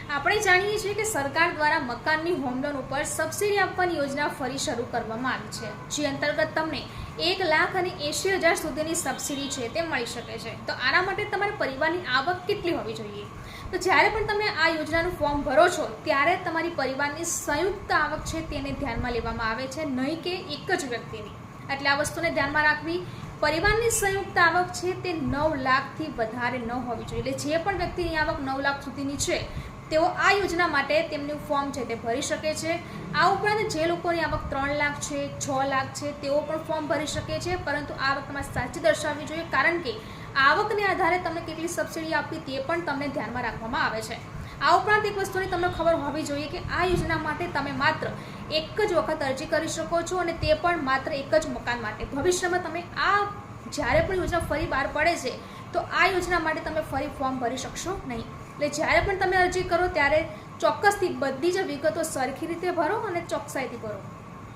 આપણે જાણીએ છીએ કે સરકાર દ્વારા મકાનની હોમ લોન ઉપર સબસિડી આપવાની યોજના ફરી શરૂ કરવામાં આવી છે, જે અંતર્ગત તમને 1,80,000 સુધીની સબસિડી છે તે મળી શકે છે। તો આના માટે તમારા પરિવારની આવક કેટલી હોવી જોઈએ? તો જ્યારે પણ તમે આ યોજનાનું ફોર્મ ભરો છો ત્યારે તમારી પરિવારની સંયુક્ત આવક છે તેને ધ્યાનમાં લેવામાં આવે છે, નહીં કે એક જ વ્યક્તિની। એટલે આ વસ્તુને ધ્યાનમાં રાખવી। પરિવારની સંયુક્ત આવક છે તે 9 લાખથી વધારે ન હોવી જોઈએ। એટલે જે પણ વ્યક્તિની આવક 9 લાખ સુધીની છે તેઓ આ યોજના માટે તેમનું ફોર્મ છે તે ભરી શકે છે। આ ઉપરાંત જે લોકોની આવક 3 લાખ છે, 6 લાખ છે તેઓ પણ ફોર્મ ભરી શકે છે, પરંતુ આ આવક તમારે સાચી દર્શાવવી જોઈએ, કારણ કે આવકને આધારે તમને કેટલી સબસિડી આપવી તે પણ તમને ધ્યાનમાં રાખવામાં આવે છે। આ ઉપરાંત એક વસ્તુની તમને ખબર હોવી જોઈએ કે આ યોજના માટે તમે માત્ર એક જ વખત અરજી કરી શકો છો, અને તે પણ માત્ર એક જ મકાન માટે। ભવિષ્યમાં તમે આ જ્યારે પણ યોજના ફરી બહાર પડે છે તો આ યોજના માટે તમે ફરી ફોર્મ ભરી શકશો નહીં। એટલે જ્યારે પણ તમે અરજી કરો ત્યારે ચોક્કસથી બધી જ વિગતો સરખી રીતે ભરો અને ચોકસાઈથી ભરો।